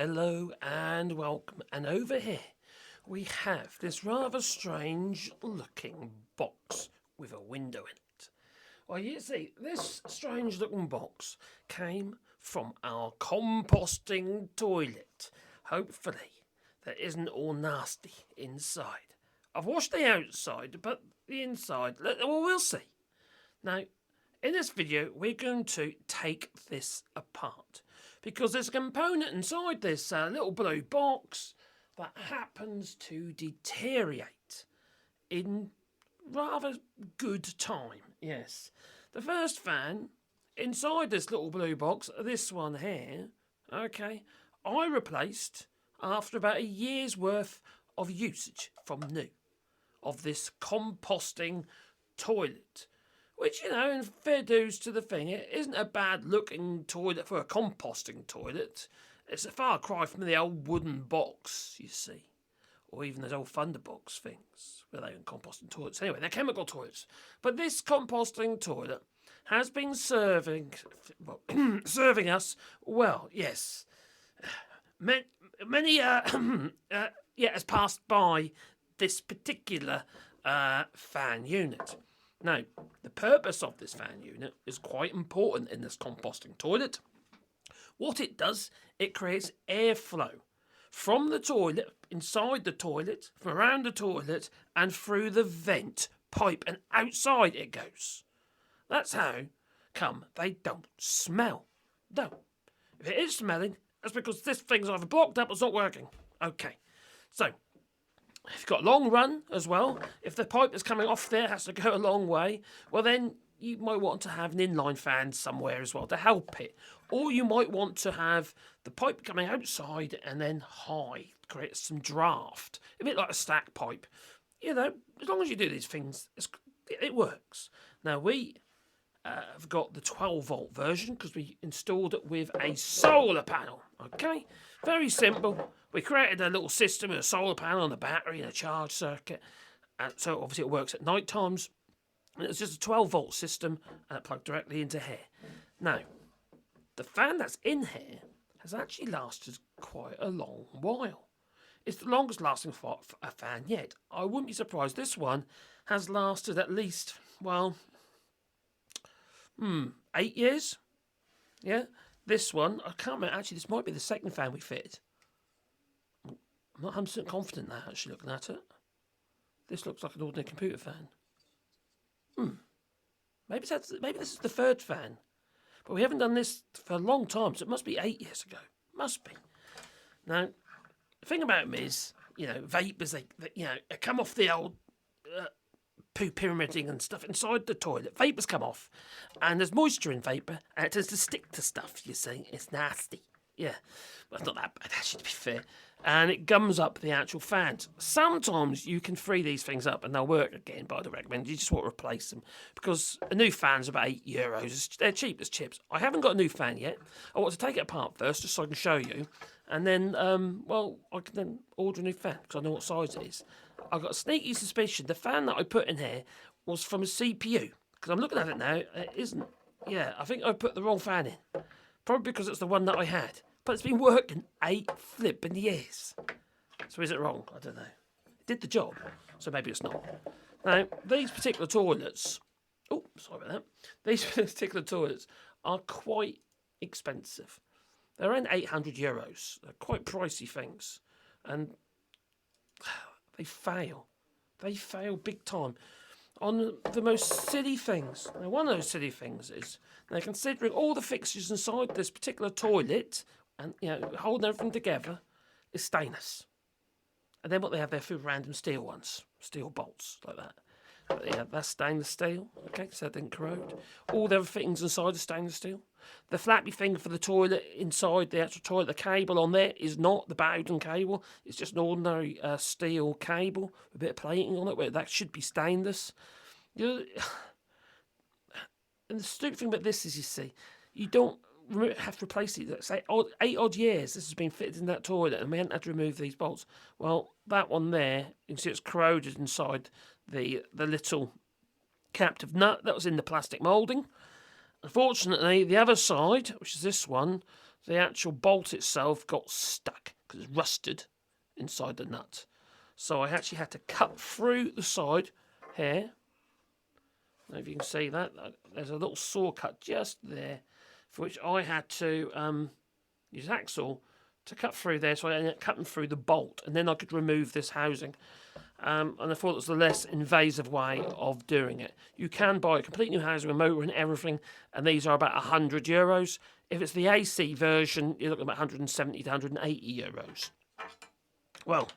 Hello and welcome. And over here we have this rather strange looking box with a window in it. Well, you see, this strange looking box came from our composting toilet. Hopefully, that isn't all nasty inside. I've washed the outside, but the inside, well, we'll see. Now, in this video, we're going to take this apart because there's a component inside this little blue box that happens to deteriorate in rather good time. Yes, the first fan inside this little blue box, this one here, okay, I replaced after about a year's worth of usage from new of this composting toilet. Which, you know, in fair dues to the thing, it isn't a bad looking toilet for a composting toilet. It's a far cry from the old wooden box, you see. Or even those old Thunderbox things, where they were composting toilets. Anyway, they're chemical toilets. But this composting toilet has been serving us well, yes. Many has passed by this particular fan unit. Now, the purpose of this fan unit is quite important in this composting toilet. What it does, it creates airflow from the toilet, inside the toilet, from around the toilet, and through the vent pipe, and outside it goes. That's how come they don't smell. No. If it is smelling, that's because this thing's either blocked up or it's not working. Okay. So, if you've got a long run as well, if the pipe that's coming off there has to go a long way, well then you might want to have an inline fan somewhere as well to help it. Or you might want to have the pipe coming outside and then high, create some draft. A bit like a stack pipe. You know, as long as you do these things, it works. Now we have got the 12-volt version because we installed it with a solar panel. Okay, very simple. We created a little system with a solar panel and a battery and a charge circuit. And so obviously it works at night times. And it's just a 12-volt system and it plugged directly into here. Now, the fan that's in here has actually lasted quite a long while. It's the longest lasting a fan yet. I wouldn't be surprised this one has lasted at least, well, 8 years. Yeah, this one, I can't remember, actually this might be the second fan we fitted. I'm not 100% confident now, actually, looking at it. This looks like an ordinary computer fan. Maybe this is the third fan. But we haven't done this for a long time, so it must be 8 years ago. Must be. Now, the thing about them is, you know, vapours, they come off the old poo pyramiding and stuff inside the toilet. Vapours come off, and there's moisture in vapour, and it tends to stick to stuff, you see. It's nasty. Yeah, well, it's not that bad, actually, to be fair. And it gums up the actual fans. Sometimes you can free these things up and they'll work again, but I'd recommend you just want to replace them because a new fan's about €8. They're cheap as chips. I haven't got a new fan yet. I want to take it apart first just so I can show you. And then, I can then order a new fan because I know what size it is. I've got a sneaky suspicion the fan that I put in here was from a CPU because I'm looking at it now. It isn't. Yeah, I think I put the wrong fan in. Probably because it's the one that I had. But it's been working 8 flipping years. So is it wrong? I don't know. It did the job, so maybe it's not. Now, these particular toilets... Oh, sorry about that. These particular toilets are quite expensive. They're around €800. They're quite pricey things. And they fail. They fail big time on the most silly things. Now, one of those silly things is, now considering all the fixtures inside this particular toilet... and, you know, holding everything together, is stainless. And then what they have there for random steel ones, steel bolts, like that. But yeah, that's stainless steel, okay, so that didn't corrode. All the other fittings inside are stainless steel. The flappy thing for the toilet, inside the actual toilet, the cable on there is not the Bowden cable. It's just an ordinary steel cable with a bit of plating on it, where that should be stainless. You know, and the stupid thing about this is, you see, you don't have to replace it. Say 8 odd years this has been fitted in that toilet and we hadn't had to remove these bolts. Well, that one there, you can see it's corroded inside the little captive nut that was in the plastic moulding. Unfortunately, the other side, which is this one, the actual bolt itself got stuck because it's rusted inside the nut. So I actually had to cut through the side here. I don't know if you can see that. There's a little saw cut just there, for which I had to use hacksaw to cut through there. So I ended up cutting through the bolt, and then I could remove this housing. And I thought it was the less invasive way of doing it. You can buy a complete new housing, a motor and everything, and these are about €100. If it's the AC version, you're looking at about 170 to 180 euros. Well,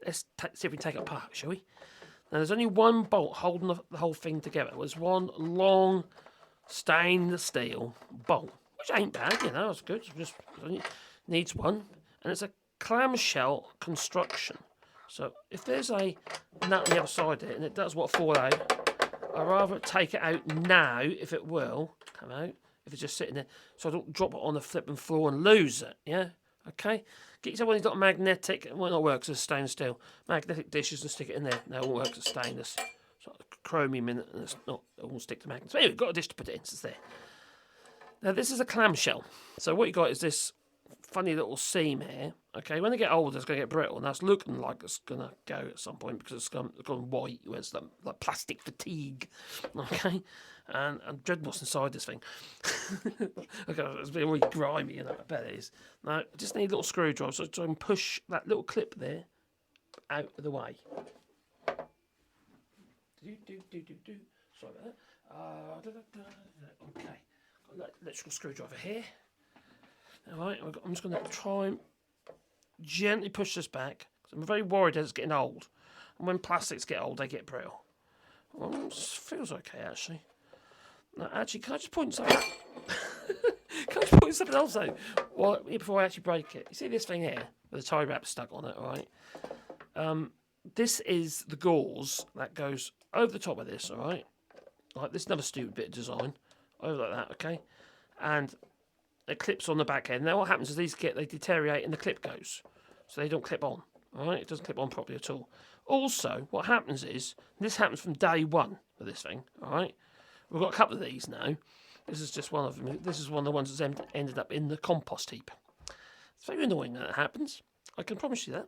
let's see if we can take it apart, shall we? Now, there's only one bolt holding the whole thing together. There's one long stainless steel bolt, which ain't bad, you know, it's good. It just needs one. And it's a clamshell construction. So if there's a nut on the other side of it and it does what fall out, I'd rather take it out now, if it will come out, if it's just sitting there, so I don't drop it on the flipping floor and lose it, yeah? Okay? Get yourself one of these magnetic, it might not work as stainless steel, magnetic dishes and stick it in there. No, it won't work as stainless. It's like chromium in it, and it won't stick to magnets. But anyway, got a dish to put it in, so it's there. Now, this is a clamshell. So what you got is this funny little seam here. Okay, when they get older, it's going to get brittle, and that's looking like it's going to go at some point because it's gone white, where it's like plastic fatigue. Okay, and dread what's inside this thing. Okay, it's been really grimy, you know, I bet it is. Now, I just need a little screwdriver so I can push that little clip there out of the way. Sorry about that. Okay, got an electrical screwdriver here. Alright, I'm just going to try and gently push this back, because I'm very worried that it's getting old. And when plastics get old, they get brittle. Well, it feels okay, actually. Now, actually, can I just point something out? Can I just point something else out? Well, before I actually break it. You see this thing here, with the tie wrap stuck on it, alright? This is the gauze that goes over the top of this, alright? Like, this is another stupid bit of design. Over like that, okay? And it clips on the back end. Now what happens is they deteriorate and the clip goes. So they don't clip on. Alright? It doesn't clip on properly at all. Also, what happens is, this happens from day one with this thing. Alright? We've got a couple of these now. This is just one of them. This is one of the ones that's ended up in the compost heap. It's very annoying that it happens. I can promise you that.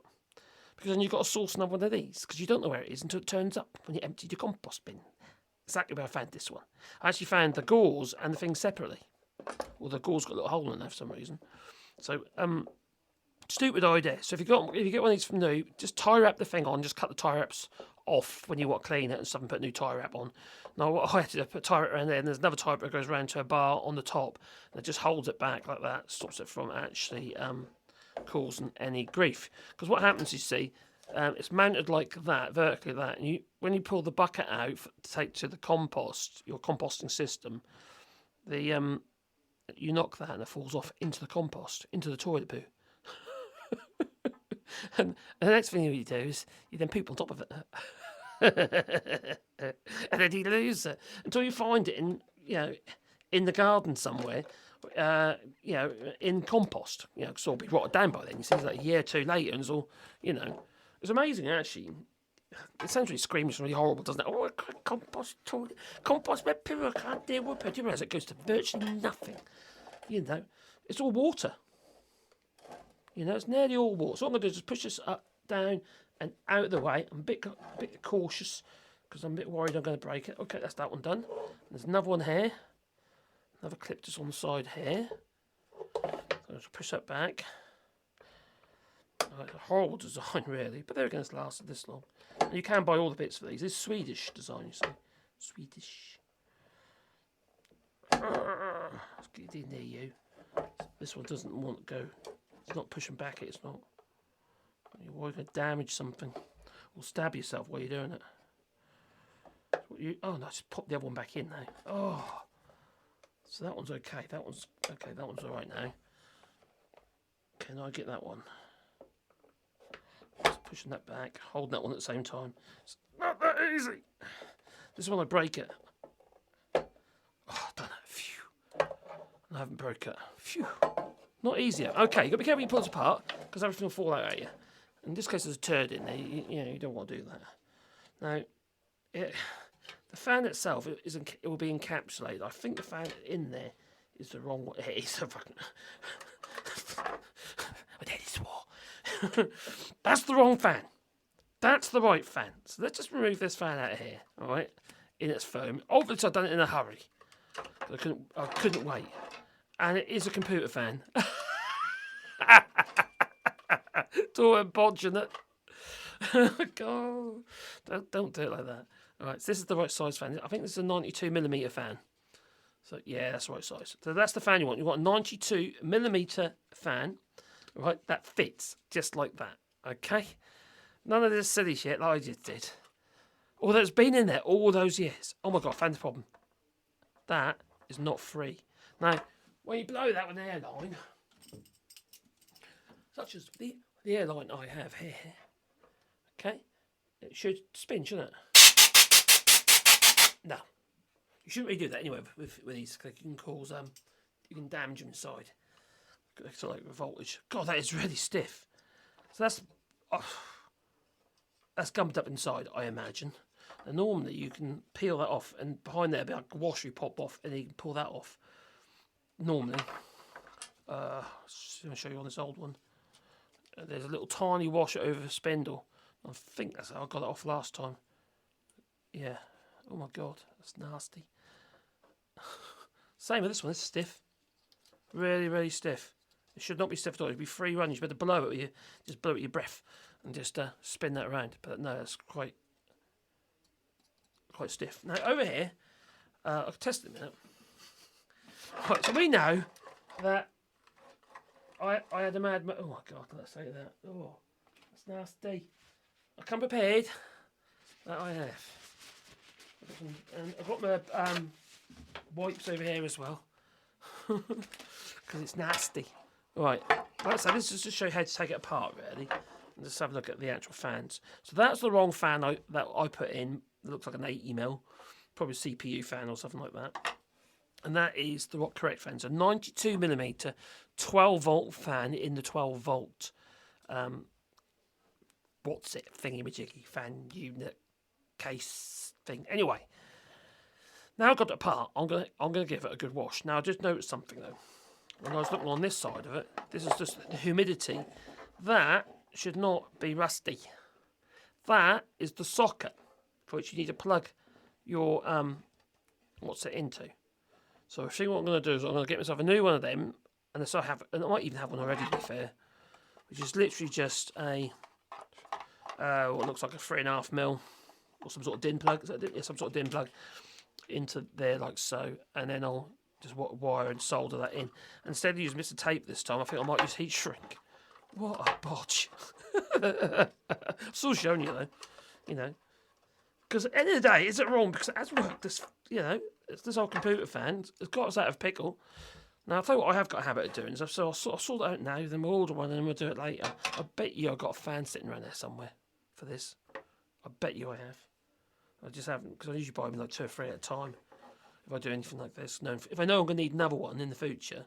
Because then you've got to source another one of these. Because you don't know where it is until it turns up when you empty your compost bin. Exactly where I found this one. I actually found the gauze and the thing separately. Well, the gauze got a little hole in there for some reason. So, stupid idea. So if you get one of these from new, just tie wrap the thing on. Just cut the tie wraps off when you want to clean it and stuff, and put a new tie wrap on. Now what I had to do, put tie wrap around there, and there's another tie wrap that goes around to a bar on the top, and it just holds it back like that, stops it from actually causing any grief. Because what happens, you see, it's mounted like that, vertically like that, and when you pull the bucket out to take to the compost, your composting system, you knock that and it falls off into the compost, into the toilet poo. And the next thing you do is you then poop on top of it. And then you lose it until you find it in the garden somewhere, in compost. Because it'll be rotted down by then. You see, it's like a year or two later, and it's all, it's amazing actually. It sounds really screams really horrible, doesn't it? Oh, compost my poo, I can't deal with it. Do you realise it goes to virtually nothing? It's all water. It's nearly all water. So what I'm going to do is just push this up, down, and out of the way. I'm a bit cautious because I'm a bit worried I'm going to break it. Okay, that's that one done. There's another one here. Another clip just on the side here. So I'll just push that back. Right, a horrible design, really. But there again, it's lasted this long. And you can buy all the bits for these. This is Swedish design, you see. Swedish. Let's get it in there, you. This one doesn't want to go. It's not pushing back, it's not. You're going to damage something. Or stab yourself while you're doing it. Oh, no, just pop the other one back in now. Oh. So that one's okay. That one's okay. That one's alright now. Can I get that one? Just pushing that back, holding that one at the same time. It's not that easy. This is when I break it. Oh, I've done it. Phew. I haven't broke it. Phew. Not easier. Okay, you've got to be careful when you pull it apart, because everything will fall out at you. In this case, there's a turd in there. You don't want to do that. Now, the fan itself, it will be encapsulated. I think the fan in there is the wrong one. It is the fucking... My daddy swore. That's the wrong fan. That's the right fan. So let's just remove this fan out of here, all right, in its foam. Obviously, I've done it in a hurry. I couldn't wait. And it is a computer fan. Talk about bodging it. God, don't do it like that. All right, so this is the right size fan. I think this is a 92mm fan. So yeah, that's the right size. So that's the fan you want. You want a 92mm fan, right? That fits just like that. Okay. None of this silly shit like I just did. Although it's been in there all those years. Oh my God, fan's problem. That is not free. Now, when you blow that with an airline, such as the airline I have here, okay, it should spin, shouldn't it? No. You shouldn't really do that anyway with these, because you can cause, you can damage them inside. It's like voltage. God, that is really stiff. So that's gummed up inside, I imagine. And normally you can peel that off, and behind there will be like a washer you pop off, and you can pull that off. Normally, I'm going to show you on this old one. There's a little tiny washer over the spindle. I think that's how I got it off last time. Yeah. Oh my God, that's nasty. Same with this one. It's stiff. Really, really stiff. It should not be stiff at all. It'd be free run. You should better blow it with just blow it with your breath and just spin that around. But no, it's quite stiff. Now over here, I'll test it a minute. Right, so we know that I had a mad. Oh my God, let's say that. Oh, that's nasty. I come prepared. That I have. And I've got my wipes over here as well, because it's nasty. Right, so this is just to show you how to take it apart, really, and just have a look at the actual fans. So that's the wrong fan that I put in. It looks like an 80mm, probably a CPU fan or something like that. And that is the correct fan. So 92mm, 12-volt fan in the 12-volt. What's it? Thingy-majiggy fan unit case thing. Anyway, now I've got it apart. I'm gonna give it a good wash. Now I just noticed something though. When I was looking on this side of it, this is just the humidity. That should not be rusty. That is the socket for which you need to plug your what's it into. So I think what I'm going to do is I'm going to get myself a new one of them, and so I might even have one already, to be fair, which is literally just a what looks like a 3.5mm or some sort of DIN plug. Some sort of DIN plug into there like so, and then I'll just wire and solder that in. And instead of using Mr. Tape this time, I think I might use heat shrink. What a botch! Still showing you though, you know. Because at the end of the day, is it wrong? Because it has worked. This, you know, it's this old computer fan. It's got us out of pickle. Now, I'll tell you what I have got a habit of doing. So I'll sort it out now, then we'll order one and then we'll do it later. I bet you I've got a fan sitting around there somewhere for this. I bet you I have. I just haven't, because I usually buy them like 2 or 3 at a time if I do anything like this. No, if I know I'm going to need another one in the future,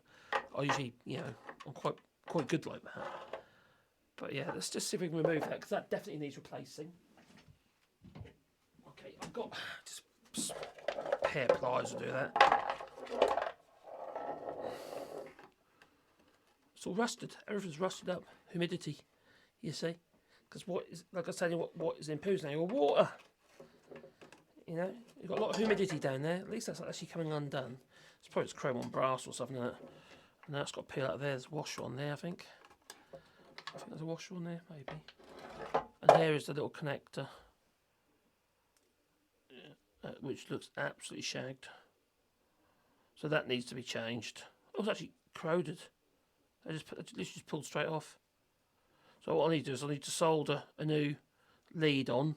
I usually, you know, I'm quite good like that. But yeah, let's just see if we can remove that, because that definitely needs replacing. Okay, I've got just a pair of pliers to do that. It's all rusted. Everything's rusted up. Humidity, you see, because what is, like I said, what is in poos now? Your water. You know, you've got a lot of humidity down there. At least that's actually coming undone. It's probably just chrome on brass or something like that. And that's got to peel out there. There's a washer on there, I think. I think there's a washer on there, maybe. And there is the little connector, which looks absolutely shagged. So that needs to be changed. Oh, it's actually corroded. I literally just pulled straight off. So what I need to do is I need to solder a new lead on.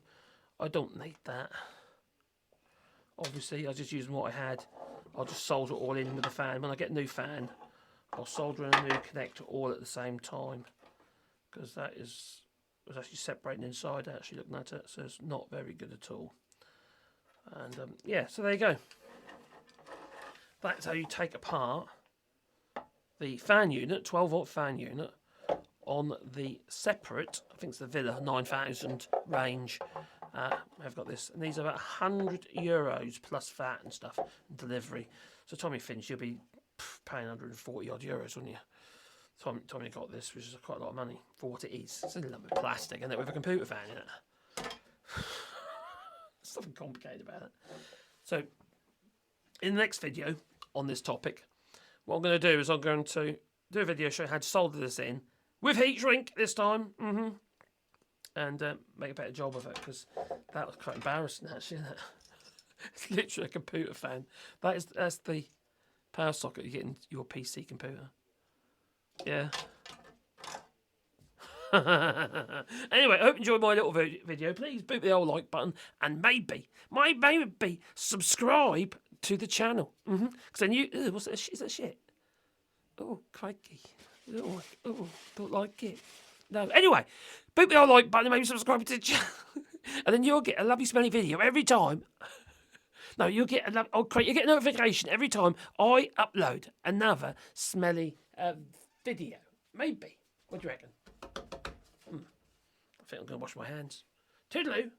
I don't need that. Obviously, I was just using what I had. I'll just solder it all in with the fan. When I get a new fan, I'll solder in a new connector all at the same time. Because that was actually separating inside, actually looking at it. So it's not very good at all. And yeah, so there you go. That's how you take apart the fan unit, 12-volt fan unit, on the Separett, I think it's the Villa 9000 range. I've got this, and these are about €100 plus VAT and stuff, and delivery. So Tommy Finch, you'll be paying 140 odd euros, wouldn't you? Time you got this, which is quite a lot of money for what it is. It's a lump of plastic, and it with a computer fan in it. There's nothing complicated about it. So, in the next video on this topic, what I'm going to do is I'm going to do a video showing how to solder this in with heat shrink this time, and make a better job of it, because that was quite embarrassing actually. Isn't it? It's literally a computer fan. That's the power socket you get in your PC computer. Yeah. Anyway, I hope you enjoyed my little video. Please boot the old like button and maybe subscribe to the channel. Because then you, what's that? Is that shit? Oh, crikey. Oh, don't like it. No. Anyway, boot the old like button and maybe subscribe to the channel. And then you'll get a lovely smelly video every time. No, you'll get you get a notification every time I upload another smelly video. Maybe. What do you reckon? I think I'm going to wash my hands. Toodaloo.